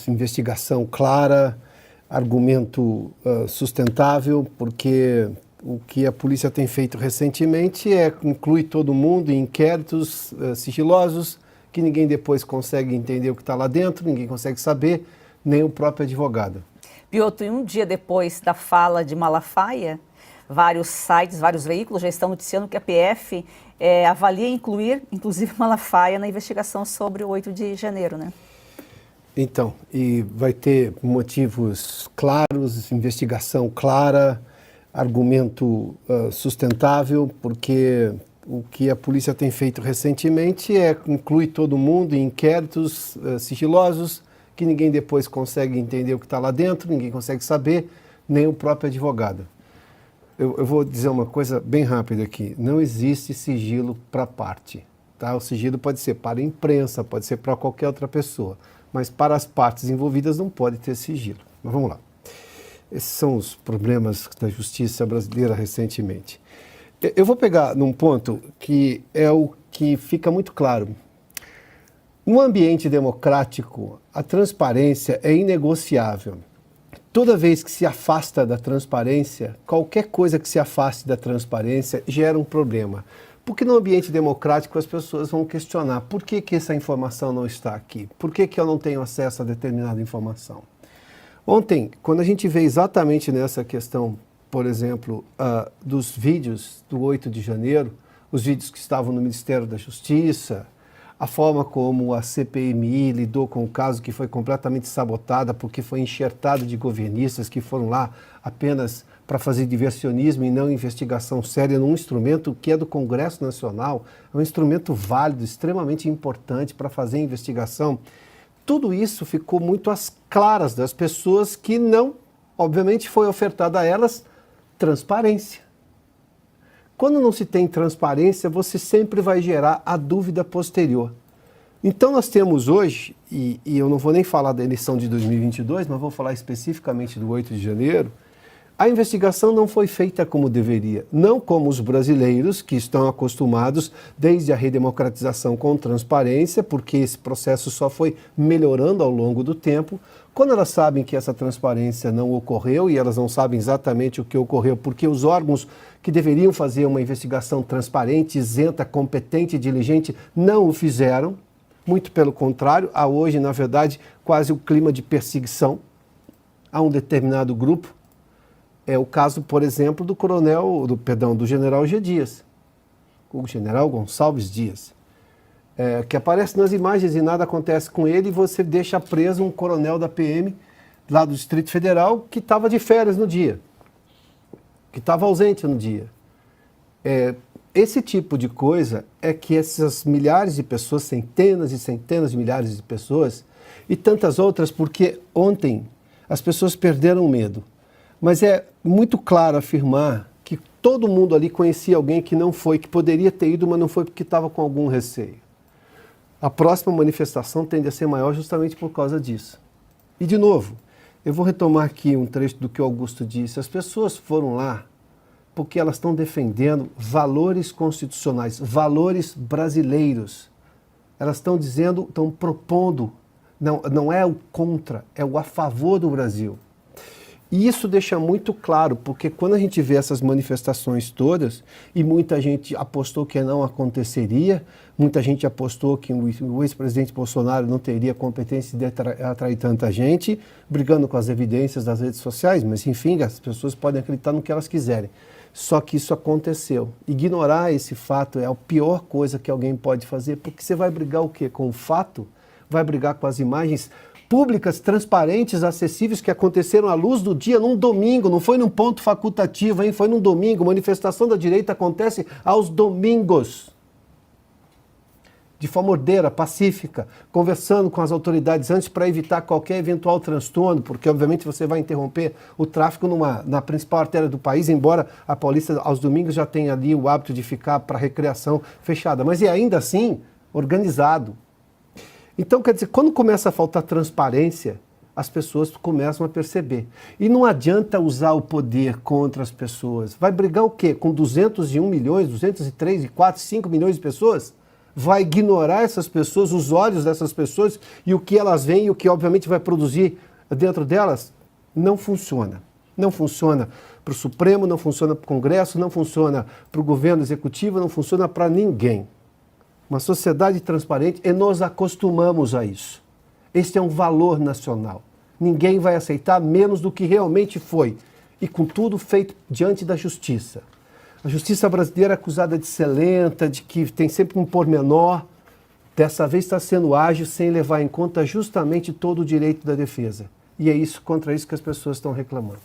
investigação clara, argumento sustentável, porque o que a polícia tem feito recentemente é incluir todo mundo em inquéritos sigilosos, que ninguém depois consegue entender o que está lá dentro, ninguém consegue saber, nem o próprio advogado. Piotr, e um dia depois da fala de Malafaia, vários sites, vários veículos já estão noticiando que a PF avalia incluir, inclusive, Malafaia na investigação sobre o 8 de janeiro, né? Então, e vai ter motivos claros, investigação clara, argumento sustentável, porque o que a polícia tem feito recentemente é incluir todo mundo em inquéritos sigilosos, que ninguém depois consegue entender o que está lá dentro, ninguém consegue saber, nem o próprio advogado. Eu vou dizer uma coisa bem rápida aqui. Não existe sigilo para parte. Tá? O sigilo pode ser para a imprensa, pode ser para qualquer outra pessoa. Mas para as partes envolvidas não pode ter sigilo. Mas vamos lá. Esses são os problemas da justiça brasileira recentemente. Eu vou pegar num ponto que é o que fica muito claro. No ambiente democrático, a transparência é inegociável. Toda vez que se afasta da transparência, qualquer coisa que se afaste da transparência gera um problema. Porque no ambiente democrático as pessoas vão questionar por que essa informação não está aqui? Por que eu não tenho acesso a determinada informação? Ontem, quando a gente vê exatamente nessa questão, por exemplo, dos vídeos do 8 de janeiro, os vídeos que estavam no Ministério da Justiça, a forma como a CPMI lidou com o caso que foi completamente sabotada porque foi enxertado de governistas que foram lá apenas para fazer diversionismo e não investigação séria num instrumento que é do Congresso Nacional, é um instrumento válido, extremamente importante para fazer investigação. Tudo isso ficou muito às claras das pessoas que não, obviamente, foi ofertada a elas transparência. Quando não se tem transparência, você sempre vai gerar a dúvida posterior. Então nós temos hoje, e eu não vou nem falar da eleição de 2022, mas vou falar especificamente do 8 de janeiro, a investigação não foi feita como deveria, não como os brasileiros que estão acostumados desde a redemocratização com transparência, porque esse processo só foi melhorando ao longo do tempo. Quando elas sabem que essa transparência não ocorreu e elas não sabem exatamente o que ocorreu, porque os órgãos que deveriam fazer uma investigação transparente, isenta, competente e diligente não o fizeram, muito pelo contrário, há hoje, na verdade, quase o clima de perseguição a um determinado grupo. É o caso, por exemplo, do general G. Dias, o general Gonçalves Dias, que aparece nas imagens e nada acontece com ele e você deixa preso um coronel da PM lá do Distrito Federal que estava de férias no dia, que estava ausente no dia. Esse tipo de coisa é que essas milhares de pessoas, centenas e centenas de milhares de pessoas e tantas outras, porque ontem as pessoas perderam o medo. Mas é muito claro afirmar que todo mundo ali conhecia alguém que não foi, que poderia ter ido, mas não foi porque estava com algum receio. A próxima manifestação tende a ser maior justamente por causa disso. E, de novo, eu vou retomar aqui um trecho do que o Augusto disse. As pessoas foram lá porque elas estão defendendo valores constitucionais, valores brasileiros. Elas estão dizendo, estão propondo, não é o contra, é o a favor do Brasil. E isso deixa muito claro, porque quando a gente vê essas manifestações todas, e muita gente apostou que não aconteceria, muita gente apostou que o ex-presidente Bolsonaro não teria competência de atrair tanta gente, brigando com as evidências das redes sociais, mas enfim, as pessoas podem acreditar no que elas quiserem. Só que isso aconteceu. Ignorar esse fato é a pior coisa que alguém pode fazer, porque você vai brigar o quê? Com o fato? Vai brigar com as imagens públicas, transparentes, acessíveis, que aconteceram à luz do dia num domingo, não foi num ponto facultativo, hein? Foi num domingo. Manifestação da direita acontece aos domingos. De forma ordeira, pacífica, conversando com as autoridades antes para evitar qualquer eventual transtorno, porque obviamente você vai interromper o tráfego na principal artéria do país, embora a Paulista aos domingos já tenha ali o hábito de ficar para recreação fechada, mas é ainda assim organizado. Então, quer dizer, quando começa a faltar transparência, as pessoas começam a perceber. E não adianta usar o poder contra as pessoas. Vai brigar o quê? Com 201 milhões, 203, 4, 5 milhões de pessoas? vai ignorar essas pessoas, os olhos dessas pessoas e o que elas veem e o que obviamente vai produzir dentro delas, não funciona. Não funciona para o Supremo, não funciona para o Congresso, não funciona para o governo executivo, não funciona para ninguém. Uma sociedade transparente, e nós acostumamos a isso. Este é um valor nacional. Ninguém vai aceitar menos do que realmente foi. E, contudo, feito diante da justiça. A justiça brasileira é acusada de ser lenta, de que tem sempre um pormenor. Dessa vez está sendo ágil, sem levar em conta justamente todo o direito da defesa. E é isso, contra isso que as pessoas estão reclamando.